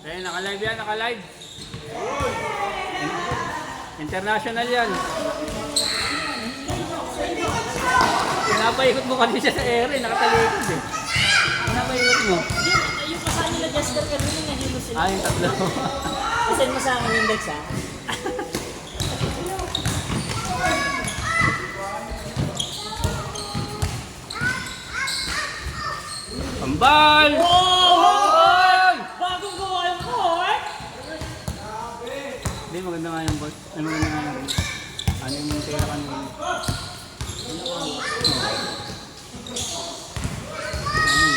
Eh, naka-live yan, naka-live. International yan. Pinapaikot mo kanina sa ere, nakatalikod eh. Pinapaikot mo. Yung kasama nila Jester kanina, nahilo sila. Ah, yung tatlo. Send mo sa akin yung Dex, ha? Ambal! Oh! Bagong gawa yung court! Hindi, maganda nga yung boss. Ano maganda nga yung boss? Ano yung tira kanina?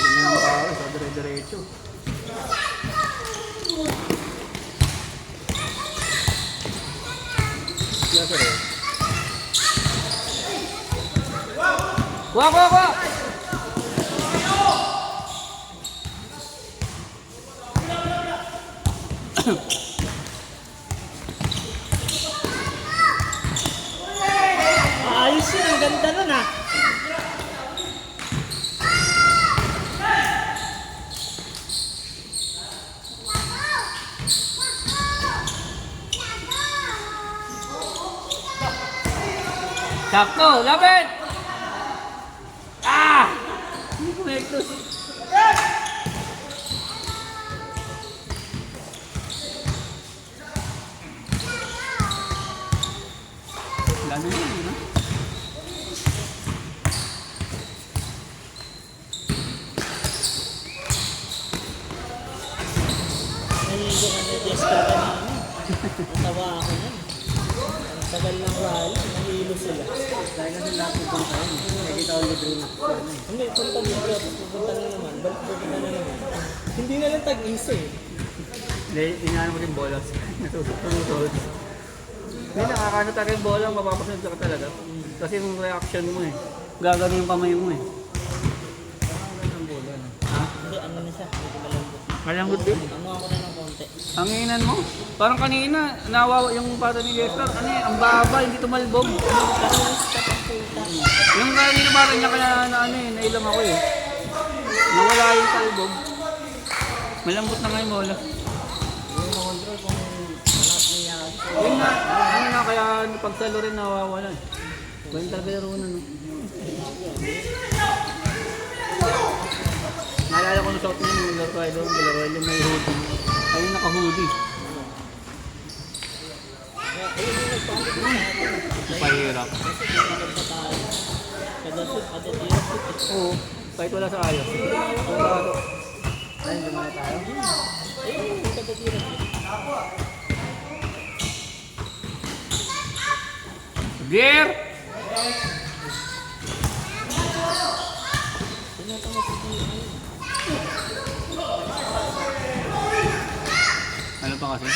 Ganyan ang tao, sa dire-diretso. Kuha, kuha, kuha! Ayos yun, ang ganda nun, ha? Sakto, lapit! Ah! Hindi ko hektos. Dami yun, di ba? Naligo ka na Jester kanina. Natawa ako nun. Ang tagal ng rally, nahilo sila. Dahil kasi lahat pupunta yun. Nakikita ko libre na. Hindi, punta dito, tapos pupunta na naman. Balik pupunta na naman. Hindi na lang tag-isa, eh. Hindi, inaano ko yung bolas. Natutunan. Hindi, nakakano talaga yung bola, mapapasunod ka talaga. Kasi yung reaction mo eh. Gagano yung kamay mo eh. Ha? Hindi, ano na siya, hindi malambot. Malambot din. Ano ako na ng konti. Ang inan mo. Parang kanina, nawawa yung pata ni Lester. Ano eh, ang baba, hindi tumalbog. Yung kanina parang niya kaya na ano eh, nailang ako eh. Nawala yung talbog. Malambot na nga yung bola. Yun nga, ano nga kaya pagsalo rin nawawalan. Kung talaga laro na no. Naalala ko na shot niya yung laro tayo doon, yung may hoodie. Ayun naka-hoodie. Napahirap. Oo, kahit wala sa ayos. Ayun, lumaya tayo. Gear! Ano pa kasi?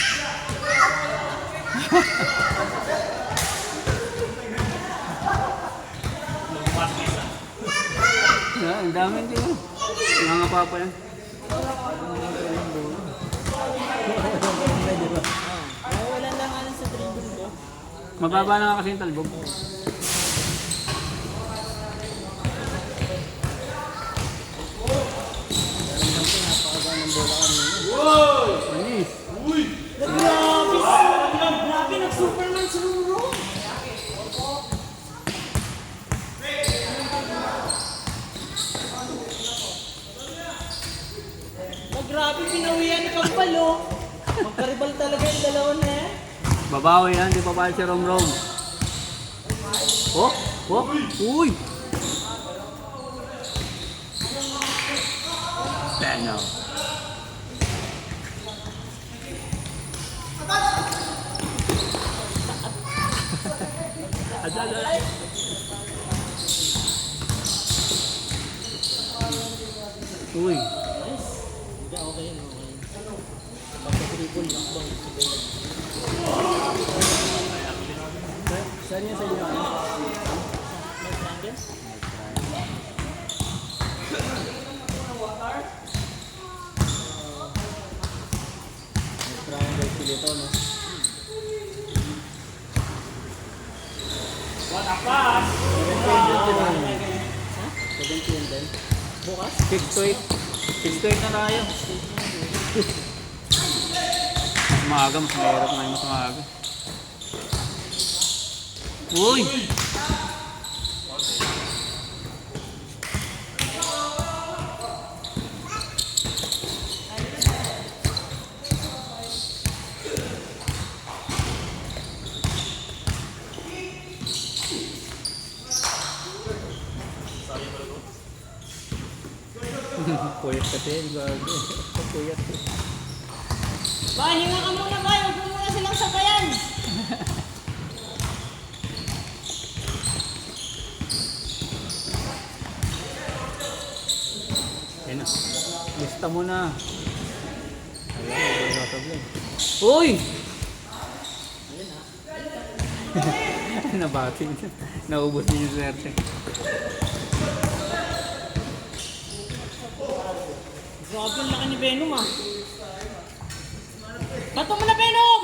Ang dami din oh. Mga papa yan. Wala lang ano sa dribble ko. Mababa na nga kasi yung talbog. Anis. Grabe, nag-Superman si Ruro. Grabe, pinawihan ni Kampalo. Magkaribal talaga yung dalawa na eh. Babawi yan, di pa pala si Rom. Oh, oh, uy! Beno. Uy. Hindi, okay yun, okay. Pagka-triple, knockdown. Saan yan sa inyo? May triangle? Triangle sila ito, no? What a pass! 17 din. Bukas? 6 to 8. 6 to 8 na tayo. Mas maaga, mas mahirap ngayon mas maaga. Uy! Puyat kasi, gago. Puyat. Bay, hinga ka muna, bay. Huwag mo muna silang sabayan. Ayun na. Lista mo na. Ayan, sasabihin. Uy! Nabati niya. Naubos niya yung swerte. Grabe ang laki ni Venom ah. Bato mo na, Venom!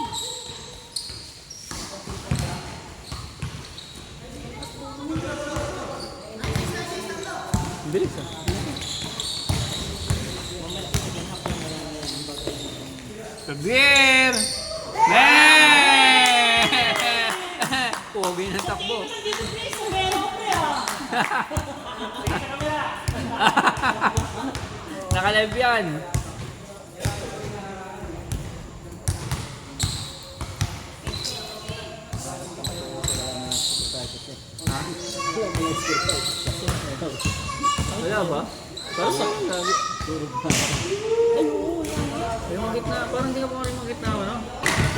Bilis ah. Kabir! Pogi na takbo. Dito please, sa Venom pre ah. Nakalive yan. Wala ba? Parang sa lagi. Ay, yung gitna. Parang hindi ka pa rin yung gitna, ano?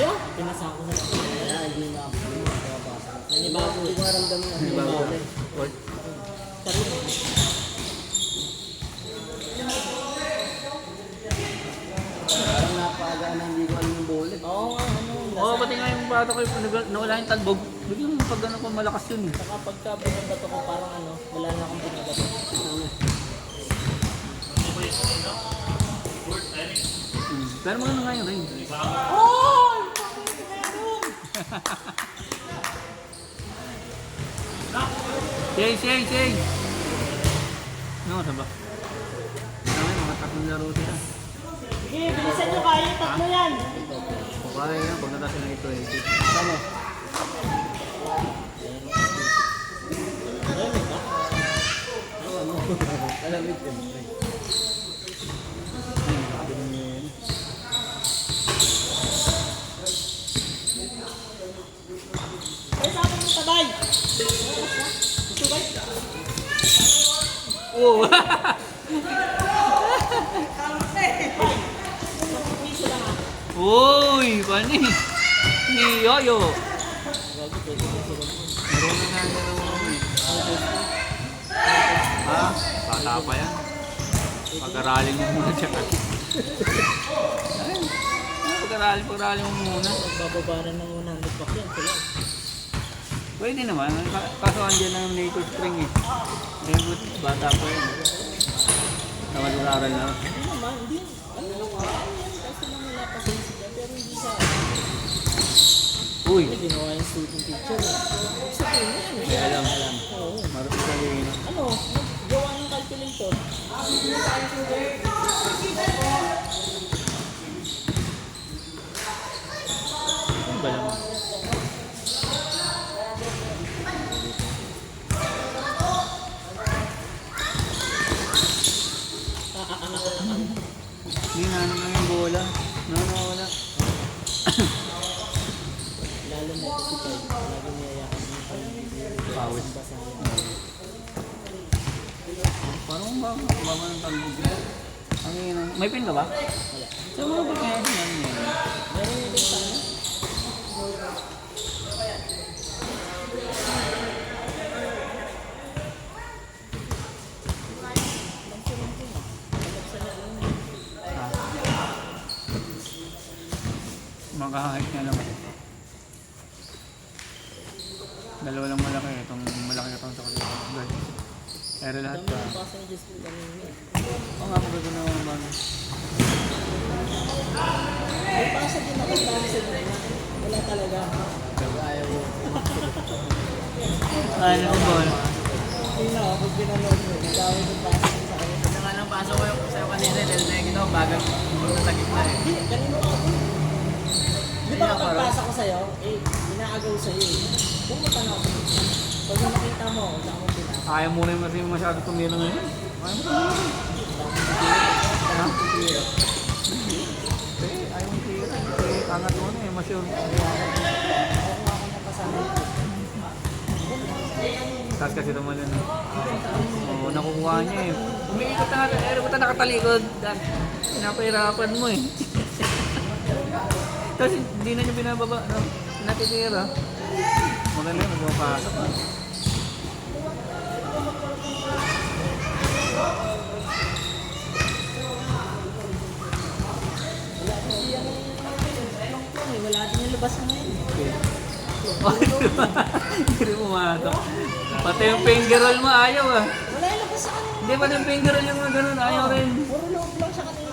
Yo, pinasa ko na. Kaya hindi na ako makabasa. Nanibago. Hindi ko maramdaman na. Bago. Or, Parang napaagaan na hindi ko alam yung bullet. Oo nga, ano. oo, pati nga yung bata ko yung nawala yung talbog. Biglang pag ano ko malakas yun eh. Saka pagka binabato ko parang ano, wala na akong binabato. Pero maganda nga yun rin. Oh! Shay! Ano ka ba? Ano mga tatlong laro sila. Sige, bilisan nyo kaya. Tatlo yan. Kaya yan, pag natatlo na ito eh. Tama. Alamit yun. Ay, sa akin yung tabay. Gusto ba? Oo! Uy! Pani! Ni Yoyo! Marunong na naman eh. Ha? Bata pa yan. Pag-aralin mo muna siya. Pag-aralin mo muna. Bababa na ng 100 bucks yan. Sila. Pwede naman. Kaso andyan lang ang native spring eh. Ngayon, bata pa yan. Mag-aral na. Hindi naman, hindi. Ano lang ako yan. Kasi lang wala pa sila. Pero hindi sa... Uy! May ginawa yung student teacher. Sa team yan. May alam. Oo. Marunong sabihin. Ano? Gawa ng calculator. Ano ba lang? Hindi na naman yung bola. Nawala. Lalo na ito si Ted. Lagi niyayakan ng Pawis. basahin. Parang baba ng talbog. Ang ina. May pin ka ba? Wala. Sa mga ba kaya siya yan? Meron yung bintana. Makahahit nga naman. Dalawa lang malaki. Itong malaki na itong sa kapila. Guys. Pero lahat Dami ka. ng pasa ni Justin kanina. Oo nga, maganda na naman bago. May pasa din ako dami sa gina. Wala talaga. Ayaw mo. Ano yung bola? Hindi na ako pag pinanood mo. Dami ng pasa sa kanina. Ito nga lang pinapasok ko yung sa'yo kanina dahil nakikita ko bagal pumunta sa gitna eh. Hindi, kanina ako. Di ba Kaya kapag parang- pasa ko sa'yo, inaagaw sa'yo eh. Pumunta na ako. Pag nakita mo ako, saan mo pinasa? Ayaw mo rin kasi masyado tumira ngayon. Ayaw mo tumira. Ha? Ayaw mo tira. Angat mo na eh, masyure. Ako ako napasama. Tapos kasi tumalun. Oo, nakukuha niya eh. Umiikot na nga, pero ba't nakatalikod? Pinapahirapan mo eh. Tapos hindi na niya binababa, no? Natitira. Maganda yun, magpapasok. Wala din yung labas na ngayon. Hindi rin pumasok. Pati yung finger roll mo, ayaw ah. Wala yung labas sa kanina. Hindi, pati yung finger roll yung mga ganun, ayaw rin. Puro loob lang sa kanina.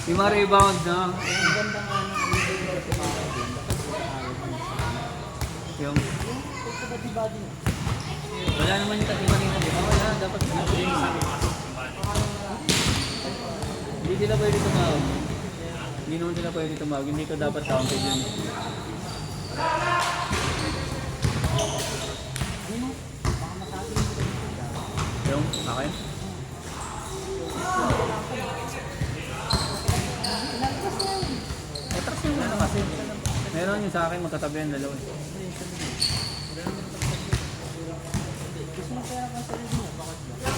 Yung mga rebound na. Ang ganda nga ng Yung, pagkabadi-badi na. wala naman yung tatiman nila. Di ba? Wala, dapat hindi sila pwede tumawag. Hindi naman sila pwede tumawag. Hindi ko dapat counted yun. Yung, akin? Eh, tapos yung ano kasi. Meron yung sa akin, magkatabi yung dalawa. Gusto mo pera ka sa rin mo? Bakit ba?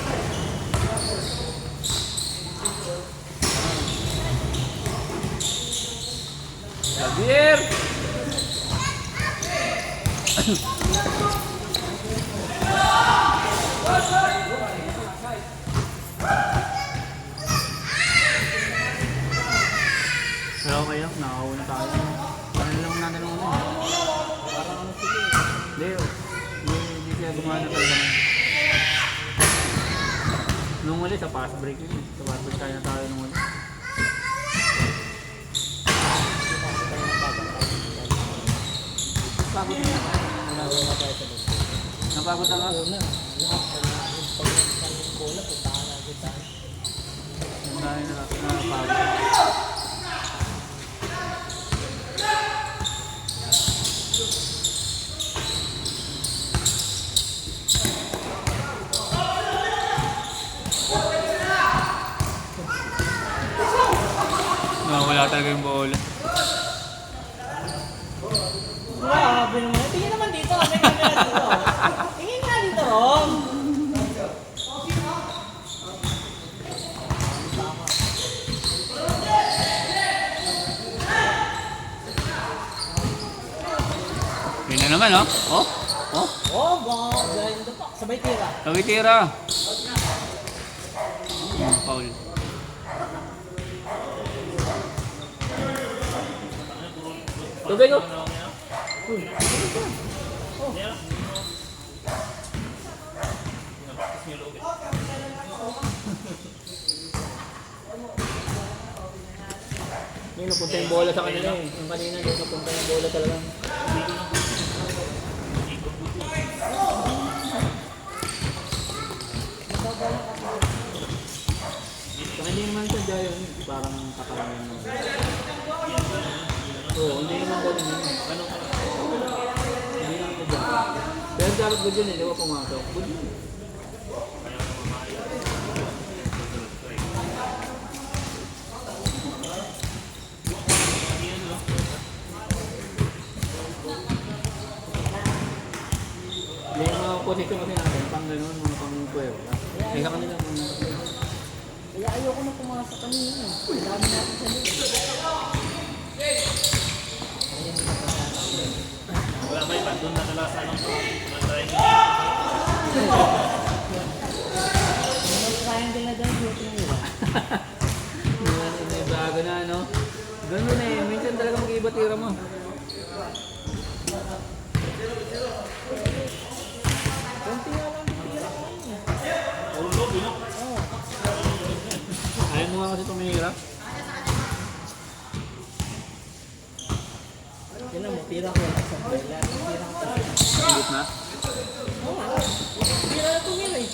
Javier! Pero okay lang, nakakauna tayo. Parang lang natin ang una. Parang ano sila eh. Hindi siya gumana talaga. Nung uli, sa fast break yun. Sa fast break tayo na tayo nung uli. Pagod na. Nagawa tayo sa loob. Napagod na nga. Una, lahat ng bola, puntahan na kita. Ang dahil na napagod. Wala talaga yung bola. Grabe naman. Tingin naman dito. May camera dito. Tingin nga dito, Rom. Yun na naman, oh. Oh, oh. Oh, baka dahil ito pa. Sabay tira. Sabi tira. Foul. Tubig, oh. Yung napunta yung bola sa kanila eh. Yung kanina yung napunta yung bola talaga. Kaya hindi naman siya dyan yun. Parang kakaramihan mo. Oo, hindi naman ganun yun. Hindi naman siya dyan. Pero dapat good yun eh, di ba pumasok? Good yun. Yung mga posisyon kasi natin, pang gano'n, mga pang puwero. Kaya sa kanila, Kaya ayoko na pumasok kanina. Ang dami natin sa loob. Wala ba yung doon na nalasan ng May triangle na dahil buti na nila. may bago na, no? Ganun eh, minsan talaga mag-iiba tira mo. Konti nga lang tira kanina. Ayaw mo nga kasi tumihira. Yan mo, tira ko lang sa bola. Tira ko lang. Higit na. Tira na tumira eh.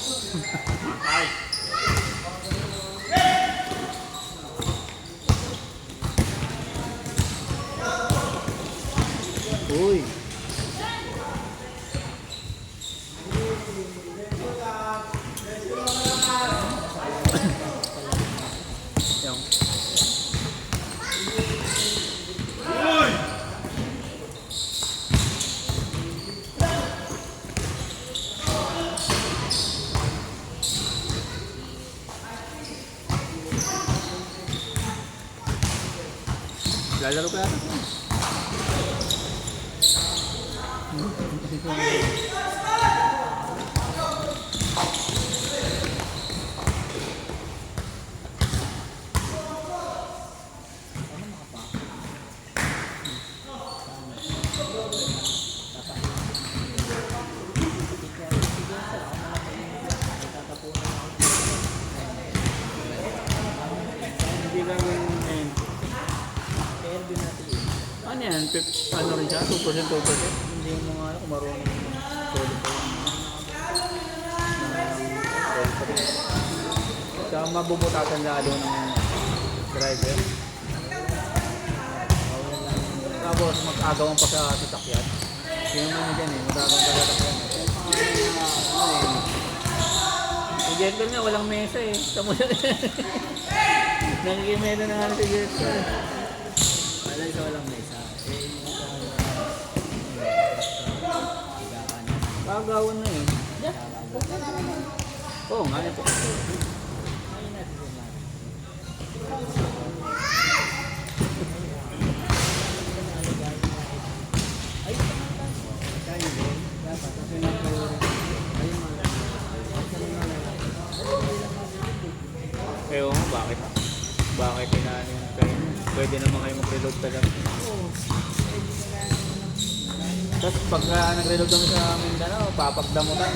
Uy. Yung. Lalaro ka yata. Hindi gagawin ngayon. Kaya din natin yun. Ano yan? Ano rin siya? 2%, 2%? Hindi mo nga kung marunong solid pa yun. Sa mabubutatan lalo ng driver. Tapos mag-agawan pa sa sasakyan. Sino man dyan eh, mag-agawan pa sa sasakyan. Si Jetler nga, walang mesa eh. Tamo siya. Nangikimena na nga si Jetler. Wala sa walang mesa. Agawan na eh. Oo nga, ito. Ewan mo, bakit? Bakit inaano yun kayo? Pwede naman kayo mag-reload talaga. Tapos pagka nag-reload kami sa Mindanao, papagdamutan.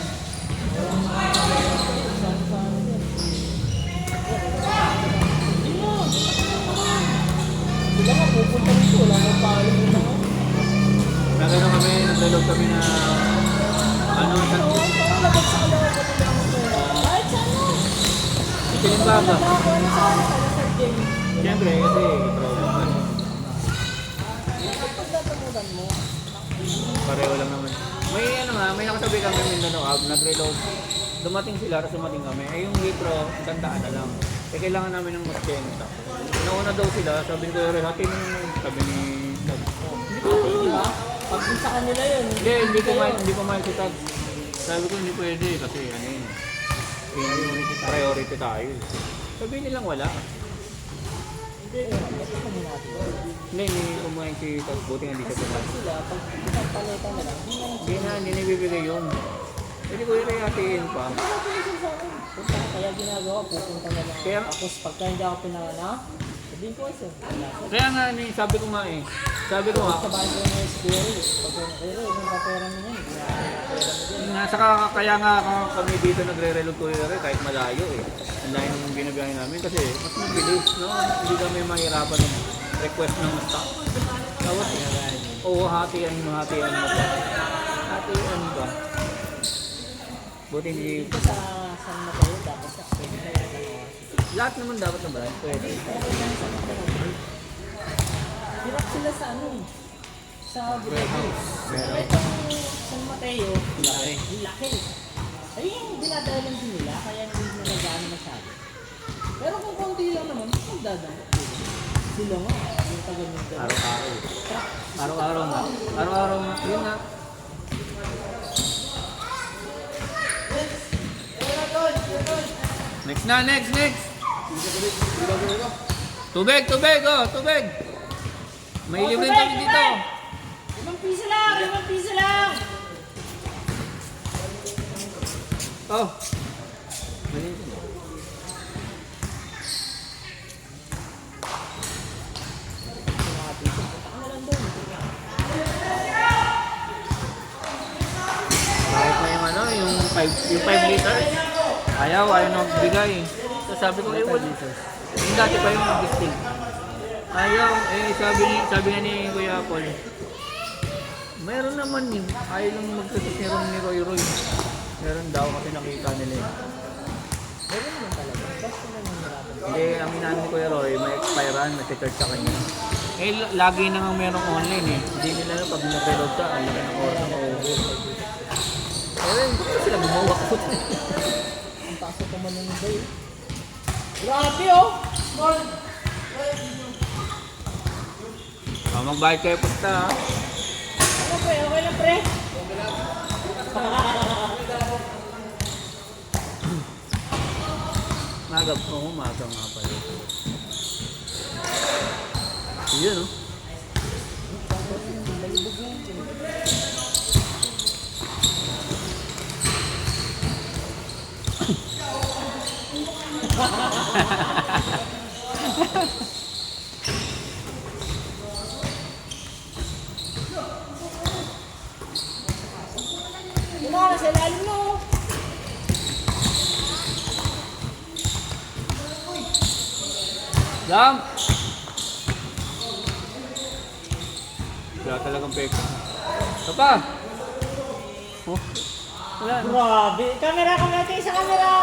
Sila nga pupunta rito. Wala kang paalam mo na. Nagano kami, nag-reload kami na ano, Pangalabat sa kalawa ka nila ako. Kahit sana. Silimbaga. Ako na sana pala sa game. Siyempre, kasi trauma. Pagdatamudan mo. Pareho lang naman. May ano nga, may nakasabi kami Mindanao Hub, nag-reload. Dumating sila, tapos dumating kami. Eh yung litro, tandaan na lang. Eh kailangan namin ng mas kenta. Nauna daw sila, sabi ko, hatiin mo yung sabi ni Tag. Di ba? Pag sa kanila yun. Hindi ko mahal si Tag. Sabi ko, hindi pwede kasi ano yun. Priority tayo. Sabi nilang wala. Hindi umuwi si Tag. Buti nga hindi siya pumal. Sila, pag palitan na lang, Hindi na ibibigay yun. Hindi ko yung hatiin pa. punta ka, kaya ginagawa, pupunta na lang. Kaya- Tapos pagka hindi ako pinanganak, sabihin ko kasi, Kaya nga, sabi ko nga eh. Sabi ko nga, sa bahay ko na yung square, pero yung kapera mo na yun, pinapera mo din. kaya nga kami dito nagre-reload ko kahit malayo eh. Ang layo ng binabiyahe namin kasi mas mabilis, no? Hindi kami mahirapan ng request ng stock. Tapos, oo, hatian mo pa. Hatian ba? Buti hindi, Dito sa San Mateo, dapat sa pwede kayo na lang. lahat naman dapat na ba? Pwede. Hirap sila sa ano eh, sa Buregus. Meron. Itong San Mateo, Laki. ang laki. Ayun, dinadalan din nila, kaya hindi nila gano'n masyado. Pero kung konti lang naman, magdadaan. Sila nga, yung tagal ng gano'n. Araw-araw. Araw-araw nga. Araw-araw nga. Yun nga. Next na, next. Tubig, oh, tubig. May libre kami dito. 5 piso lang! 5 piso lang! Oh. Mga piso, punta ka na lang doon. Kahit na yung ano, yung 5 liters. Ayaw na magbigay. So sabi ko, wala. Yung dati pa yung mag-distil. Ayaw, sabi nga ni Kuya Paul, meron naman yun. Ayaw lang magkasisiran ni Roy. Meron daw kasi nakita nila yun. Meron naman talaga. Basta na nangyarapan. Hindi, ang inaano ni Kuya Roy, may expirean, nag-search sa kanya. Eh, lagi na nga merong online eh. Hindi nila alam pag nag-reload ka, ang laki ng oras na maubos. Pero hindi ko sila gumawa ko. Ang pasok ko man ng day. Grabe oh! Magbayad kayo punta ha. Ano pre? Okay lang pre? Magab, oo, maga nga pala. Yun oh. Kumara sa ilalim mo! Jam! Wala talagang peka. Ito pa! Oh. Wala. Grabe! Camera! Tingin sa camera!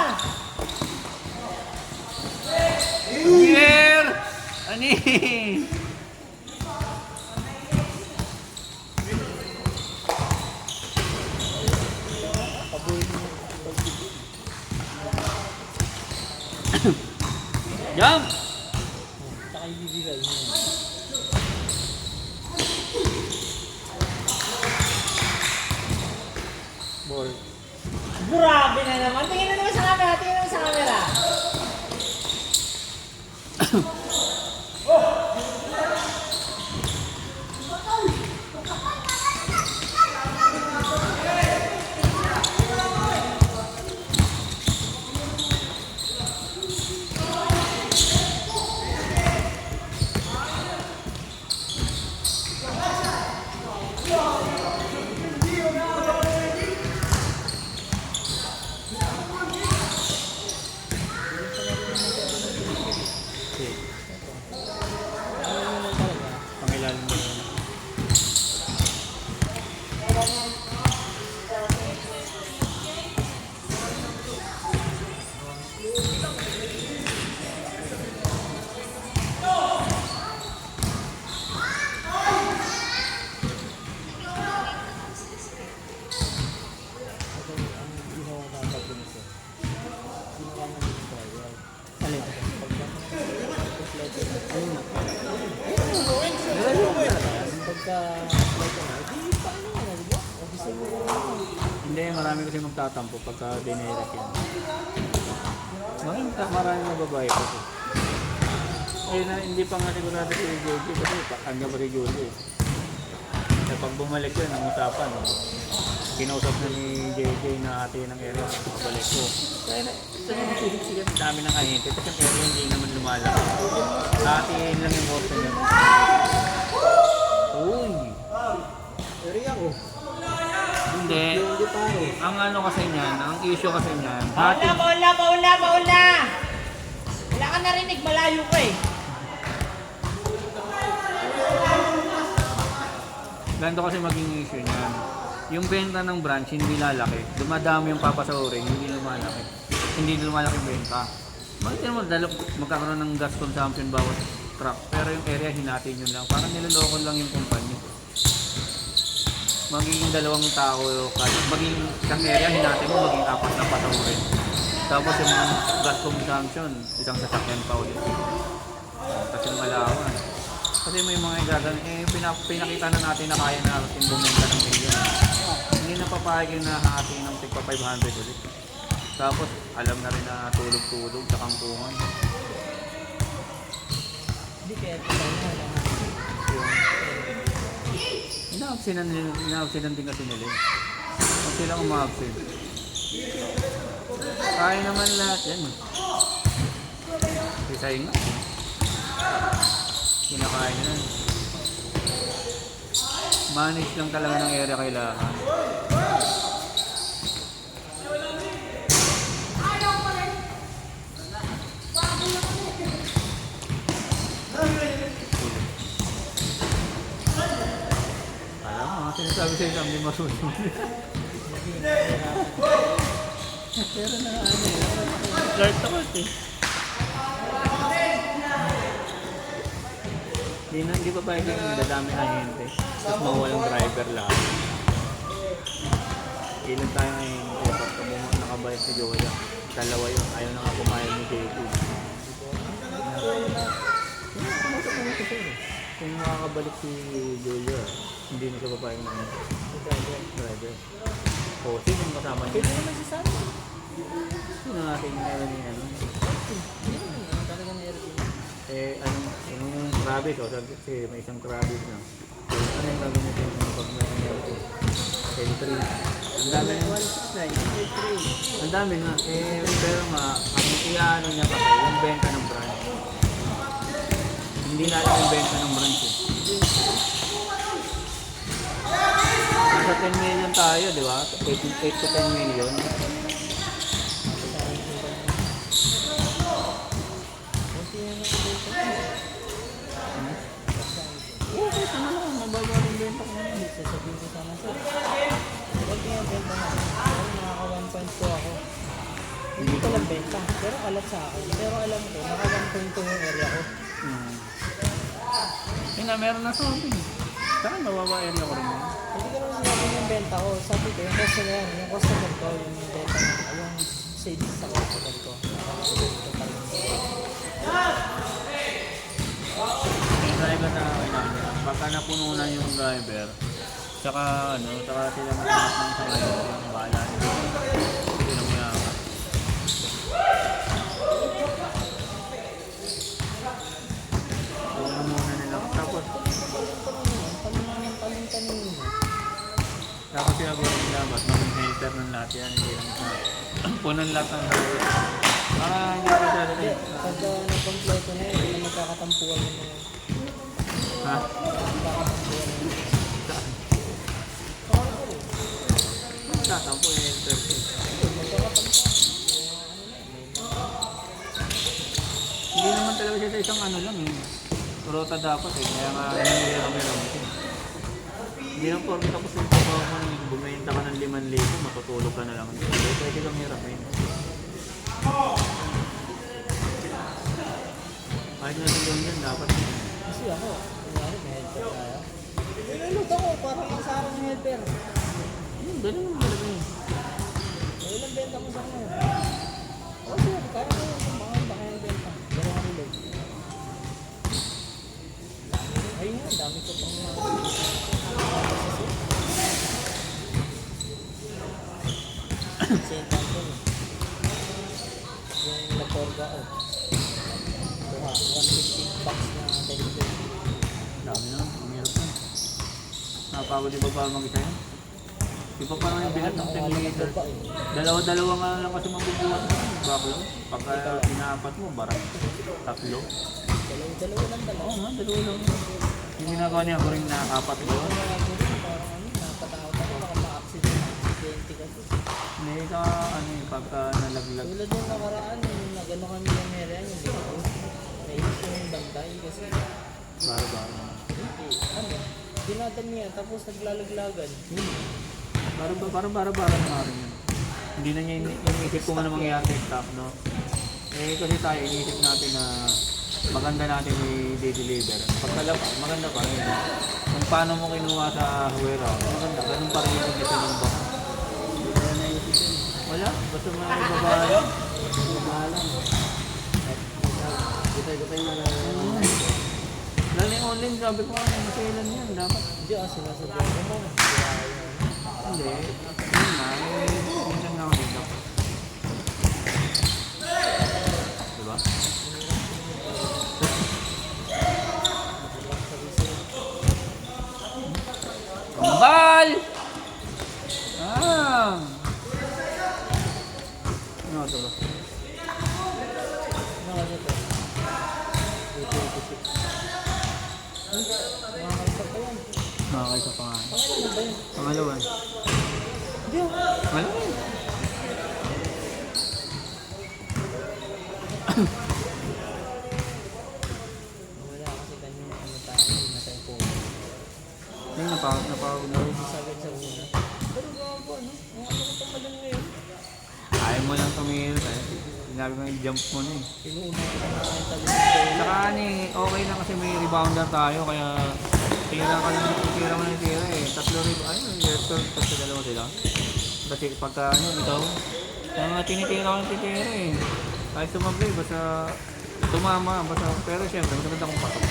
Here! Ani! Jam! Tsaka ibibigay mo. Ball. Grabe na naman! Tingin na naman sa camera! Tingin na naman sa camera! Pangilalim mo yun. Alin? Alin na? Pagka flight ka na, di paano ka na, di ba? Officer mo Hindi, marami kasi magtatampo pagka dinirect yan. Marami na babae kasi. Eh, hindi pa nga sigurado si JJ kasi hanggang pa rin Julio eh. Kaya pag bumalik yun, ang usapan, kinausap na ni JJ na ate ng area pabalik ko. Kaya na, ito yung siksikan, dami ng ahente kasi ang area hindi naman lumalaki. Hatiin lang yung orso niya. Uy! area ko. Hindi. Hindi pare. Ang ano kasi niyan, ang issue kasi niyan, Baul na! Wala ka narinig, malayo ka eh. ganito kasi maging issue niyan. Yung benta ng branch hindi lalaki. Dumadami yung papasahurin, hindi lumalaki. Hindi lumalaki yung benta. Bakit naman magkakaroon ng gas consumption bawat truck? Pero yung area hinatin yun lang. Parang niloloko lang yung kumpanya. Magiging dalawang tao, maging isang area hinatin mo, maging apat na pasahurin. Tapos yung gas consumption, isang sasakyan pa ulit. Kasi malawan. Kasi may mga gagawin, pinakita na natin na kaya natin bumenta ng milyon. Hindi na papayag yung nahahatiin ng tigpa 500 ulit. Tapos alam na rin na tulog-tulog sa kangkungan. Hindi kaya ito na. Ina-absinan din kasi nila. Huwag silang uma-absin. Kaya naman lahat yan. Resign nga. Kinakain na. Manage lang talaga ng area kailangan. Alam mo, sinasabi sa'yo sa hindi masusunod. Pero na ano eh. Start ako eh. Hindi pa pwede yung dadami na hente. Tapos mawalang driver lahat. Ilan tayo ngayon, pag nakabalik si Joya. Dalawa yun, ayaw na nga pumayag ni JP. Kung makakabalik si Joya, hindi na siya papayag na driver. O, sino yung kasama niya? Pwede naman siya sa akin. Sino natin yung meron niya? Hindi naman talaga na Erwin. Yung Kravis, kasi may isang Kravis na. Ano yung gagawin natin pag may nangyari? L3. Ang dami na. 169, Ang dami nga. Pero nga, ang iyaano niya kasi, yung benta ng branch. Hindi natin yung benta ng branch eh. Nasa 10 million tayo, di ba? 8 to 10 million. Oo, kahit ano lang, mababa rin benta ko ngayon. sasabihin ko sana sir. Huwag niya benta na. Pero nakaka 1.2 ako. Hindi ko lang benta. Pero kalat sa akin. Pero alam ko, naka 1.2 yung area ko. Yun na, meron na sabi. Saka mababa area ko rin yun. Hindi ko naman sinabi yung benta ko. Sabi ko, yung customer, yung customer ko, yung benta na, yung sales sa customer ko. Yung driver na kailangan. Pagka napuno na yung driver, saka sila maghanap ng sangayon yung bahala nila. Hindi na mayaman. Puno muna nila. Tapos sila ba rin dapat maging filter ng lahat yan. Hindi lang sa punan lahat ng driver. Para hindi ka masyado na yun. Pagka nagkompleto na yun, hindi na magkakatampuan mo na yun. Ha? Magkakatampuan na yun. Tatampo yung filter. Hindi naman talaga siya sa isang ano lang eh. Rota dapat eh. Kaya nga hinihirap-hirap siya. Hindi lang porkit tapos yung trabaho mo bumenta ka ng 5,000, matutulog ka na lang. Pwede kang hirapin. Kahit nga tulong yan, dapat. Kasi ako, kunyari may helper tayo. Nilulot ako para makasarang ng helper. Ganun naman talaga eh. Ilang benta mo sa kanya? O sir, kaya ko yung baka yung benta. Pero ako ulit. Ayun nga, dami ko pang Same time ko eh. Yung Laporga ko. Kuha, 150 bucks na delivery. Dami na, umirap na. Napagod yung baba mag-isa yan. Iba pa naman yung bilat ng 10 liters. Dalawa-dalawa nga lang kasi mabubuhat mo. Baklo. Pagka pinaapat mo, barat. Tatlo. Dalawa lang talaga. Oo nga, dalawa lang. Yung ginagawa niya ako rin na apat ba yun? Parang ano, napatakot ako, baka ma-accident, aksidente kasi. May ka, pagka nalaglag. Tulad yung nakaraan, yung nagano kami yung area, yung dito. Naisip ko yung bantay kasi, Bara-bara. dinadamihan, tapos naglalaglagan. Parang bara-bara na nga rin yun. Hindi na niya iniisip kung ano mangyayari sa stock, no? Kasi tayo, iniisip natin na maganda natin i-deliver. Pagkalap, maganda pa rin. Kung paano mo kinuha sa warehouse, maganda. Ganun pa rin yung condition ng box. Hindi ko na naisip yun. Wala, basta may babae. Bahala mo. Gutay-gutay na lang. Lalo yung online, sabi ko nga, masailan yan. Dapat. Hindi ah, sinasabihan ko mo. Hindi. Yun na, minsan nga ako dito. Diba? Kambal! Ano ito ba? Ano kasi ito? 886. Makakita pa yan. Nakakita pa nga. Pangalan na ba yun? Pangalawa. Hindi ah. Wala yun. Wala kasi kanyang ano tayo, hindi na tayo po. Ayun, napakagod na rin. Sabi sa una. Pero gawa po ano? Ang ano ko pang ngayon? Ayaw mo lang tumihil. Sinabi ko i-jump mo na eh. Pinuuna ko na mga tabi. Saka ano eh, okay lang kasi may rebounder tayo kaya tira ka lang, tira mo ng tira eh. Tatlo rebound, ay, tatlo dalawa sila. Kasi pagka ano, ikaw, kaya nga tinitira ko ng titira eh. Kahit sumablay, basta tumama, basta, pero syempre, maganda kong pasok.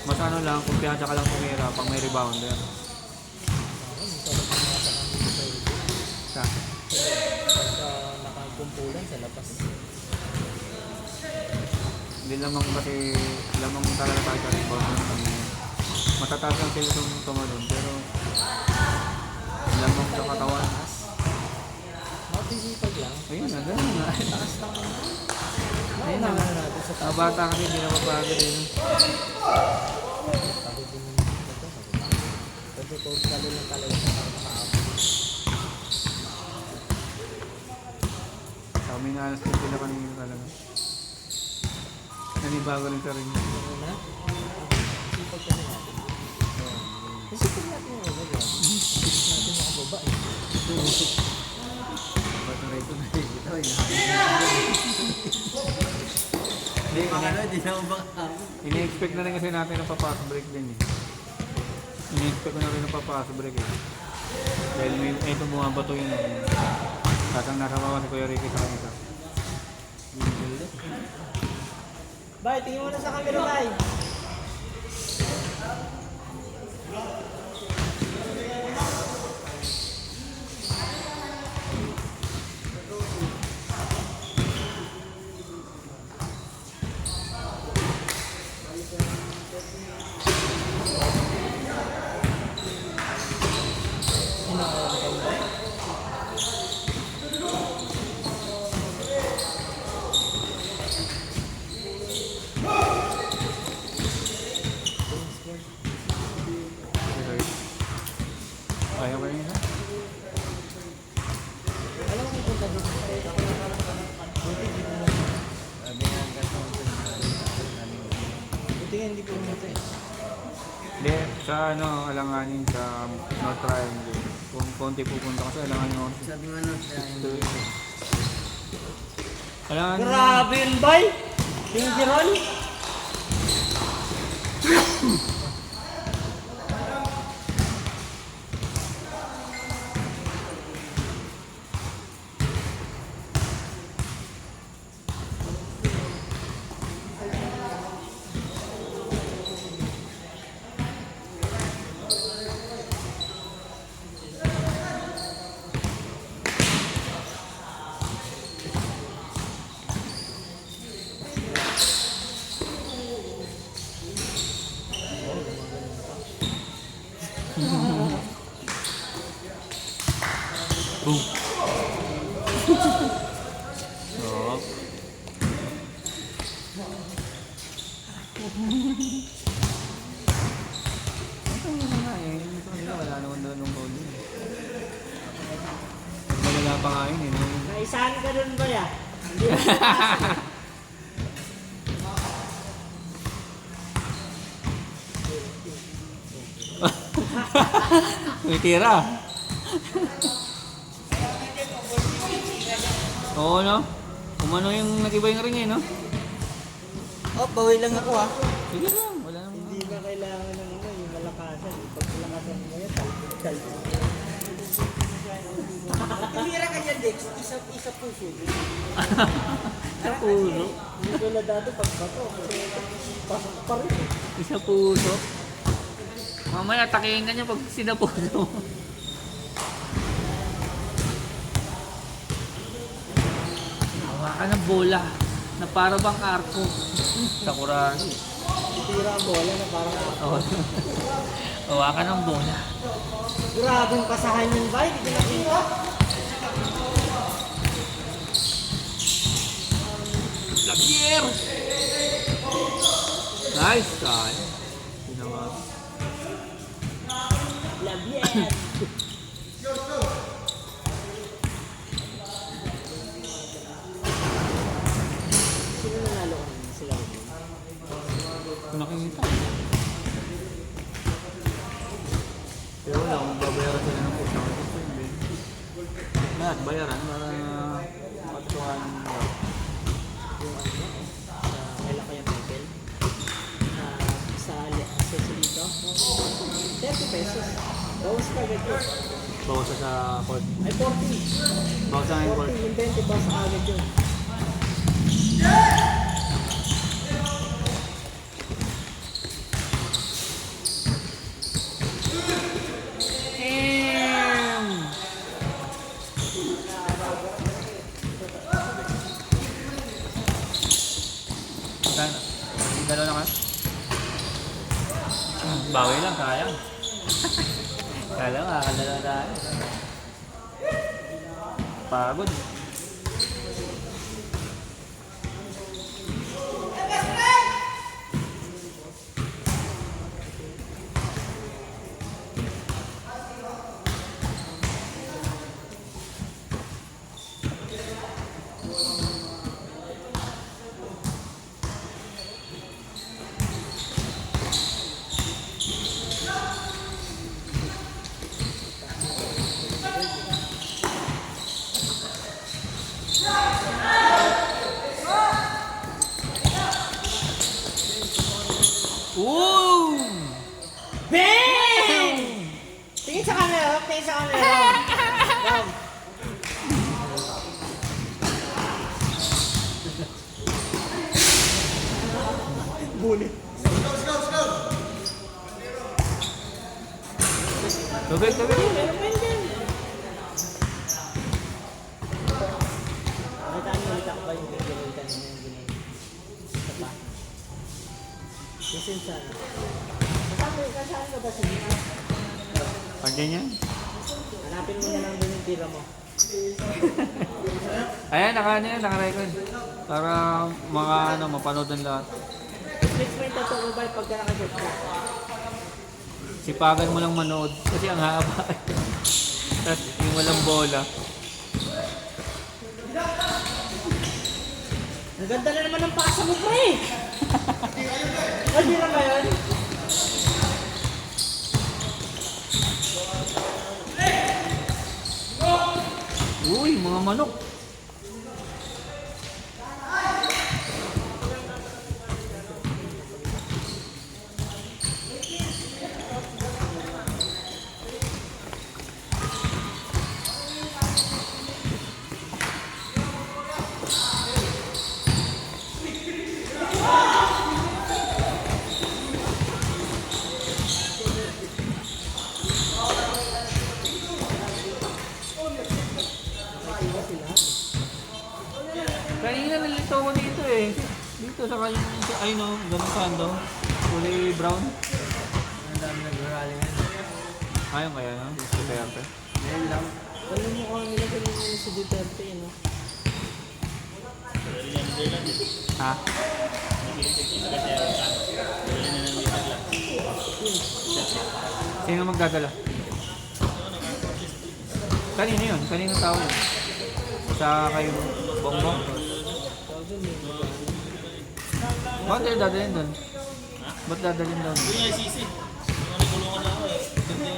Mas ano lang, kumpiyansa ka lang tumira pag may rebounder. Sa? Pagka nakakumpulan sa labas. Hindi lamang kasi, lamang talaga tayo sa rebounder kami. Matataas lang sila tumalon, pero lamang sa katawan. Mapipipag lang. Ayun na, gano'n na. Taas lang kami. Ayun na. natin sa taas. Bata kasi hindi na mapagod eh. No? Pagod din yung ito. Pagod ito, lalo lang talaga sa nakakaabot. Kami na alas din sila kanina talaga. Nanibago rin sa rin. Ano na? Sipag kasi natin. Sipag natin yung ano ba? Sipag natin makababa eh. Ba't na rito na ito eh. Hindi, Di na ako baka. ini-expect na rin kasi natin na papasok break din eh. Ini-expect ko na rin na papasok break eh. Dahil may ito bumabato yun. Tatang nasa bawah si Kuya Ricky sa kanila. Bay, tingin mo na sa camera, Bay. Kaya ba yun? Alam mo kung punta doon. Buti nga hindi pumunta eh. Hindi, sa ano, alanganin sa North Triangle. Kung konti pupunta kasi alanganin ako. Sabi nga nun, Alanganin. grabe yun, Bay! Dangeron! Boom. Stop. Ito muna nga eh. Ito nila, wala naman daw nung goal yun. Malala pa nga yun eh. No? Naisahan ka dun ba ya? Hindi mo May tira. Oo no? Umano yung nag-iba yung ring eh no? Oh, bawi lang ako ha. Sige lang, wala naman. Hindi na kailangan ng ano, yung malakasan. Pag malakasan mo yan, talpig. Tumira ka dyan, Dex. Isa puso. Sa puso. Hindi ko na dati pag bato. Pasok pa rin. Isa puso. Mamaya atakihin ka niya pag sinapuso. Hawakan ng bola na para bang arko. Sa Kurani. Tira ang bola na parang Oo. Hawakan ng bola. grabing pasahan yun ba? Hindi ko nakita. Lagier! Nice try. Ginawa. Labiet. Sino nanalo kanina? Sila rin. Kung nakikita. Pero wala, kung babayaran sila ng pusa. Lahat bayaran para pesos. Bawas ka agad yun. Bawas sa court. Ay, 40. Bawas sa court. 40, yung 20, bawas ka agad yun. Magkano? Dalawa na ka? Bawi lang, sayang. Kala nga, kakadala na tayo. Pagod. Ooh! Bang! Tingin sa camera, tingin sa camera. Ram. Bulit. Tubig, tubig. Meron pa yun dyan. Nakita niyo ulit ako ba yung video ko kanina yung ginay? Isa pa. Kasi sana. Kasama ka ba sa gina? Pag ganyan. Hanapin mo na lang doon yung tira mo. Ayan, naka-record. Para mapanood ng lahat. Switch mo yung tattoo mo ba pagka nakagat ka? Sipagan mo lang manood. Kasi ang haba. Tapos yung walang bola. Ang ganda na naman ng pasa mo, pre! Ay, di na ba yan? Uy, mga manok. Kanina nalito ko dito eh. Dito sa kanyang, ay no, ganun sando. Kulay brown. Ang dami nag-rally yan. Ayun kaya no? Duterte. Ngayon lang. Alam mo kung nila ganun yung si Duterte, no? Ha? Sino magdadala? Kanino yun? Kanino tao yun? Sa kayo bongbong? Bakit tayo dadalhin doon? Ba't dadalhin doon? Yun nga sisi. Yung ano, kulungan na ako eh.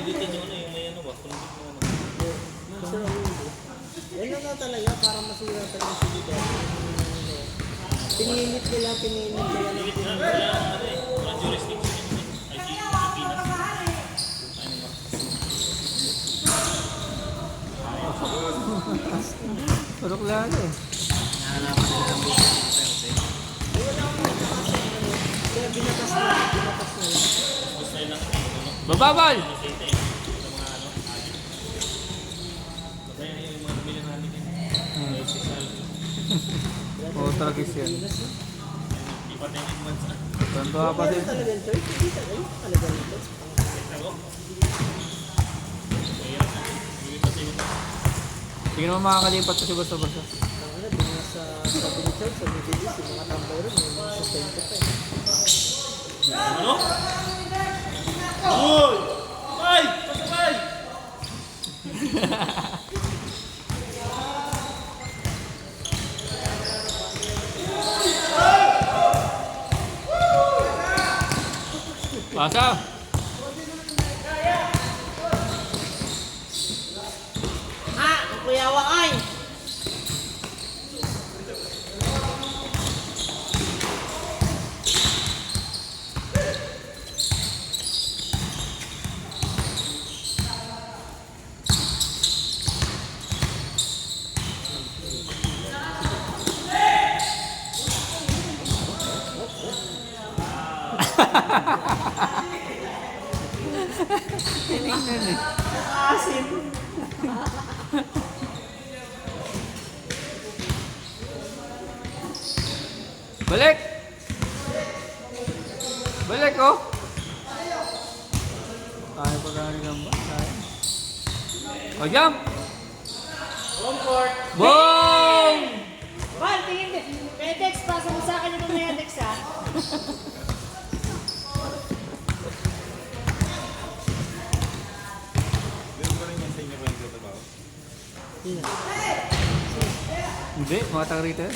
Dito nyo na yung may ano ba? Kulungan mo ano. Yung sa ulo. Yan lang na talaga, para masira talaga si Duterte. Pinilit nila. Walang jurisdiction yun eh. Ay, si Pilipinas. Turok lalo eh. Nahanapan nila ng buhay ng Duterte. Kaya binatas na lang. Gusto nila lang ano. Bababal! Sente eh. Sa mga ano. Kaya yung mga bilang namin yun. Oo, tragis yan. Di pa 10 months na. Ganto ka pa din. Talagang choice, hindi talaga nito. Ako. Mahirap na. Hindi pa sa'yo. Sige naman makakalipat kasi basta-basta. Ang ano, din nga sa sabi ni Charles, sa Middle East, yung mga tambay rin, may mga sustento pa eh. Ano? Uy! Ay! Pasabay! Pasa! Ang kuyawa ay! Tinignan eh. Asin. Balik! Balik oh! Kaya pa gano'n lang ba? Kaya. O, jump! Comfort. Boom! Val, tingin din. Medex, pasa mo sa akin yung Medex ha. Hindi, mga taga rito yan.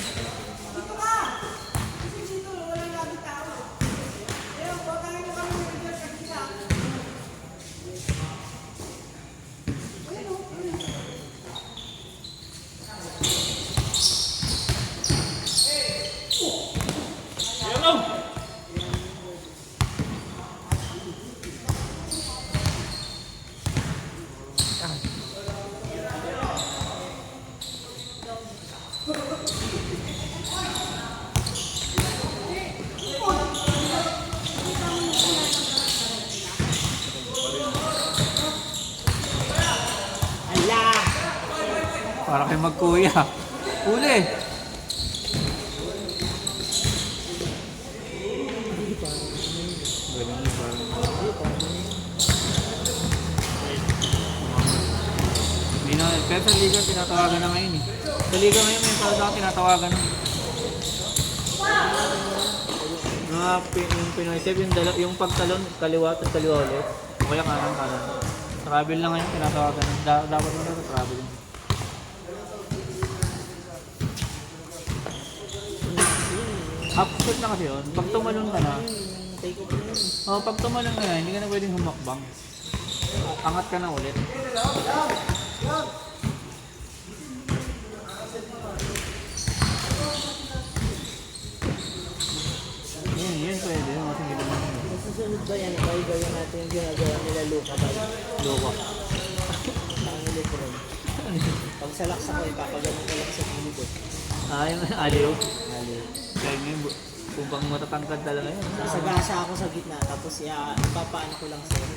Ala! Para kayo magkuya. Uli! Hindi na, pero sa liga tinatawagan na ngayon eh. Sa liga ngayon may talaga tinatawagan na. Yung Pinoy Save, yung pagtalon, kaliwa at kaliwa ulit. O kaya kanan. Travel lang ngayon, tinatawagan na. Dapat mo na travel. Upset na kasi yun. Pag tumalon ka na, Take it na yun. pag tumalon ka na, hindi ka na pwedeng humakbang. Angat ka na ulit. Yun pwede. Mas hindi naman yun. Susunod ba yan? Ikaw gawin natin yung ginagawa nila Luka ba? Loko. Ang Lebron. Pag salaksa ko, ipapaganon ko lang sa gilid eh. Yung aliw. Aliw. Kaya ngayon, kung pang matatangkad talaga yun. Nasagasa ako sa gitna, tapos ipapaano ko lang sa'yo.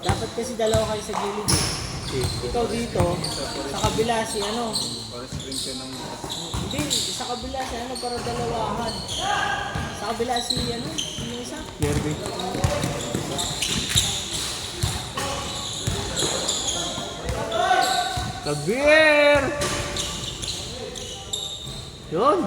Dapat kasi dalawa kayo sa gilid eh. Ikaw dito, sa kabila si ano. Hindi, sa kabila si ano para dalawahan. Sa kabila si ano, yung isa. Jerby. Kabir! Yun!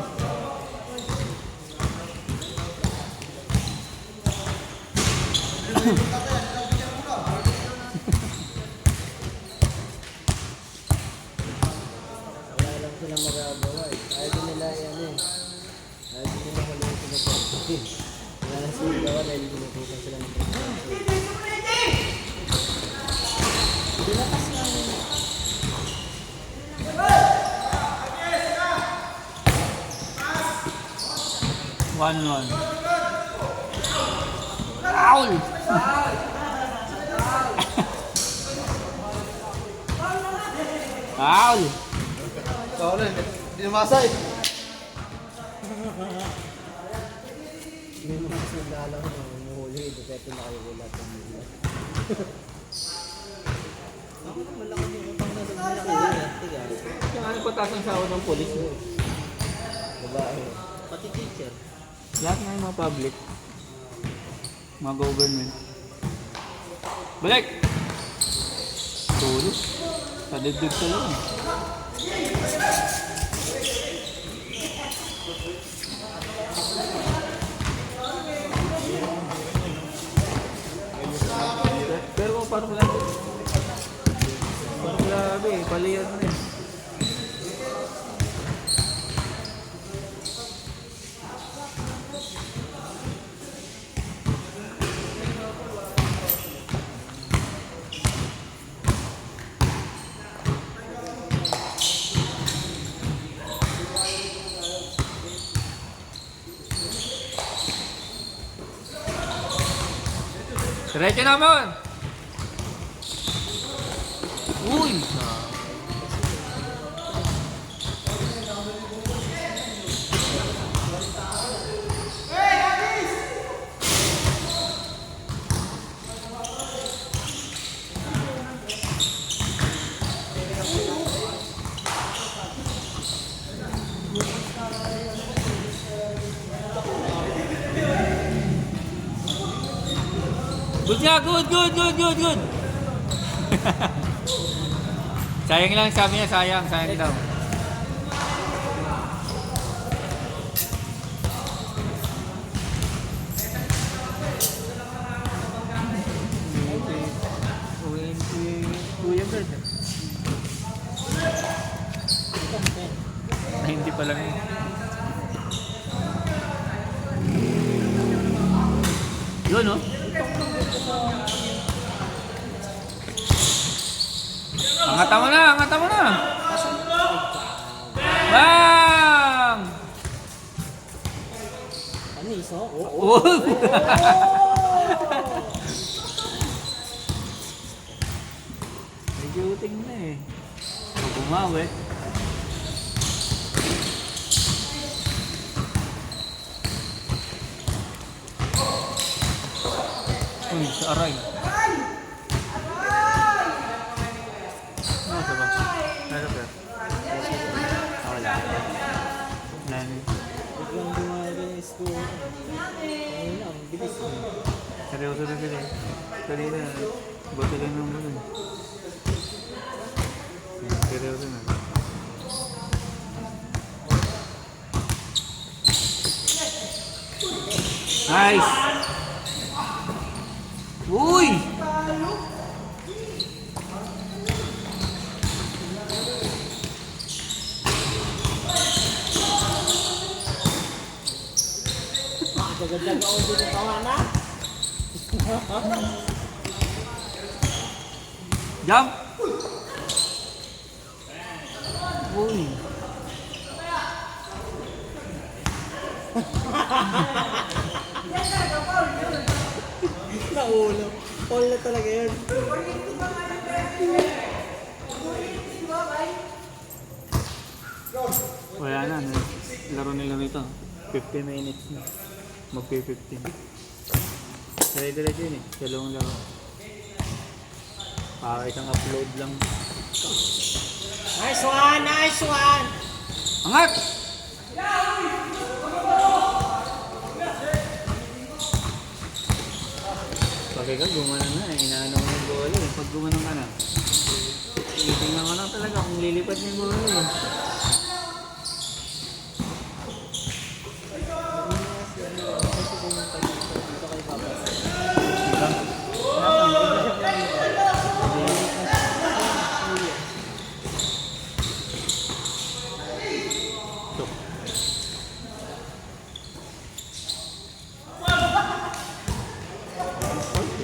Wala lang sila magagawa eh. Ayaw din nila yan eh. Ayaw din nila wala yung pinapagpapin. Wala lang sila gawa dahil pinutukan sila ng pagpapin. Dinakas lang yun. One. Foul! Foul! Foul eh. Hindi namasay. Hindi mo kasi nalalang ko nang umuhuli. Depende na kayo ulat ng mula. Ako nang malaki yung utang na malaki yung tiga. Kaya ano pataas ang sahod ng polis mo? Babae. Pati teacher. Lahat ng mga public. Mga government. Balik! Tulos. Sa dibdib sa lang. Pero kung parang grabe. Parang grabe eh. Palayan na eh. Diretso naman! Uy! Good nga, good, good, good, good, good. Sayang lang sabi niya, sayang daw. Kuya Bird. Hindi pa lang yun. Yun, oh. Angatan mo na, angatan mo na. Bang! Panis, oh. Oh! Medyo uting na eh. Pag bumawi. Uy, sa aray. Ano ba? Ano ba? Wala. Nani. Biglang dumaga yung score. Ayun lang, bilis. Seryoso na sila eh. Kanina, boto lang naman eh. Seryoso na. Nice! Uy! Dagat-dagat ako dito ng tawana. Jump! Uy! Naulo. All na talaga yun. Wala na. Laro nila rito. 50 minutes na. Magpi-15. Dire-diretso yun eh. Dalawang laro. Isang upload lang. Nice one! Nice one! Angat! Bakit ka, gumana na eh. Inaano mo yung bola eh. Pag gumana ka na. Tingnan ko lang talaga kung lilipat na yung bola eh.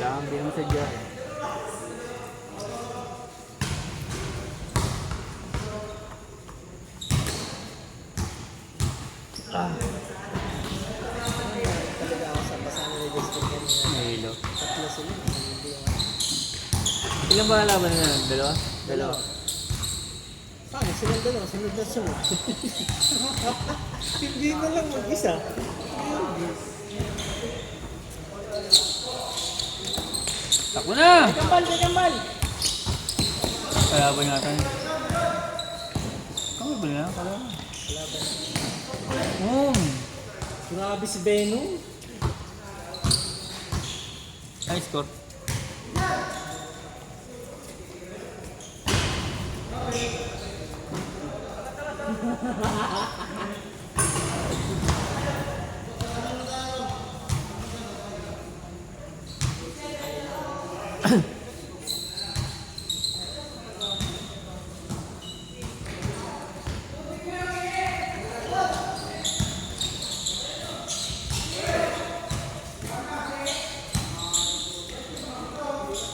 Lang, hindi naman sadya. Talaga ako sa basa ng register kanina. Nahilo. Tatlo sila. Hindi ako. Ilan ba laban na yan? Dalawa? Dalawa. Paano? Sila dalawa. Sunod na sunod. Hindi na lang mag-isa. Takbo na! Kambal! Kambal! Kaya ba natin? Kami ba na? Kala na. Grabe si Venom. Ay, score.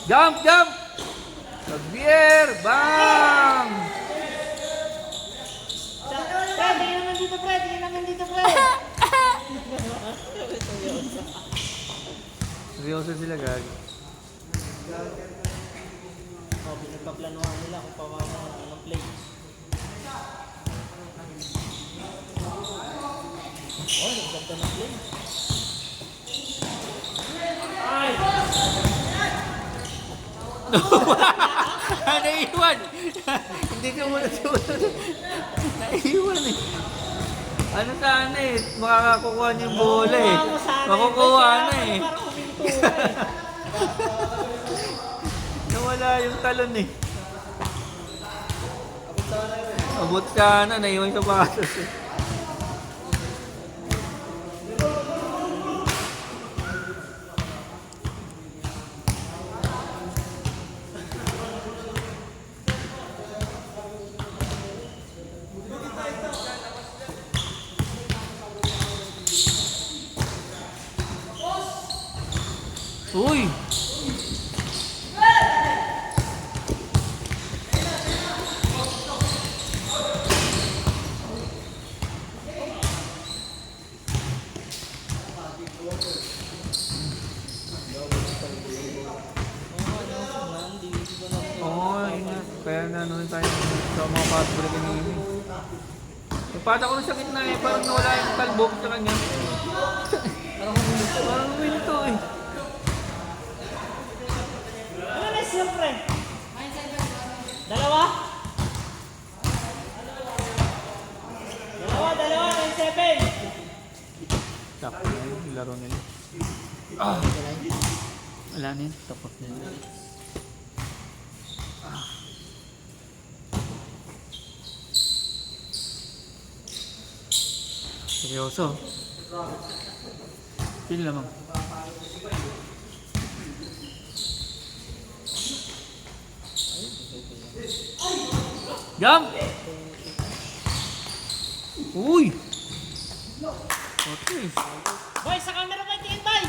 Jump! Jump! Magbier! Bang! Fred, tingin naman dito, Fred. Tingin naman dito, Fred. Seryoso sila, gagi. Oh, pinagpaplanuhan nila kung pawawa ng play. Oh, nagdagda ng play. Naiiwan! Hindi ka muna sumunod. Naiiwan eh. Ano sana eh, makakakukuha niya yung bola eh. Makukuha na eh. Parang huminto ka eh. Nawala yung talon eh. Abot sana, naiwan sa pasos eh. Uy! Oo, ingat. Kaya nanonood tayo sa mga passport kanina. Ipata ko na sa gitna eh, parang nawala yung talbog sa kanya. Parang huminto eh. Ano na siyempre? Dalawa? Dalawa, 9-7. Tapos na yung laro nila. Ah! Wala na yun, tapos na yun. Seryoso. Feel lamang. Jump! Uy! Okay. Boy, sa camera ba tingin, boy?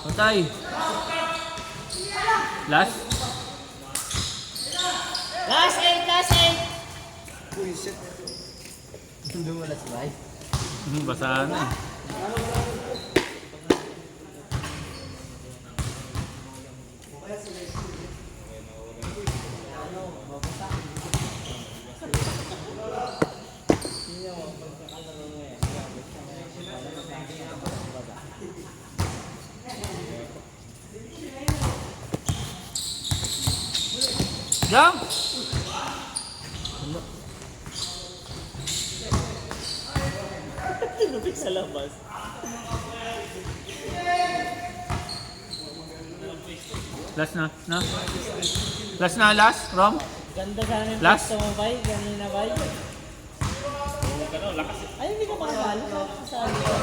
Patay. Last. Last 8, last 8. Uy, shit. Doon wala si Mike. Basa na eh. Jump! Tinupik sa labas. Last na, na? Last na, last, Rom? Ganda sana yung Last? pwesto mo, bay. Ganina, bay. Ay, hindi ka makakala. Saan ka?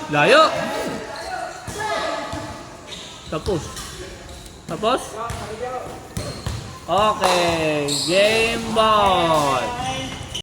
Layo! Tapos. Tapos? Okay, game ball!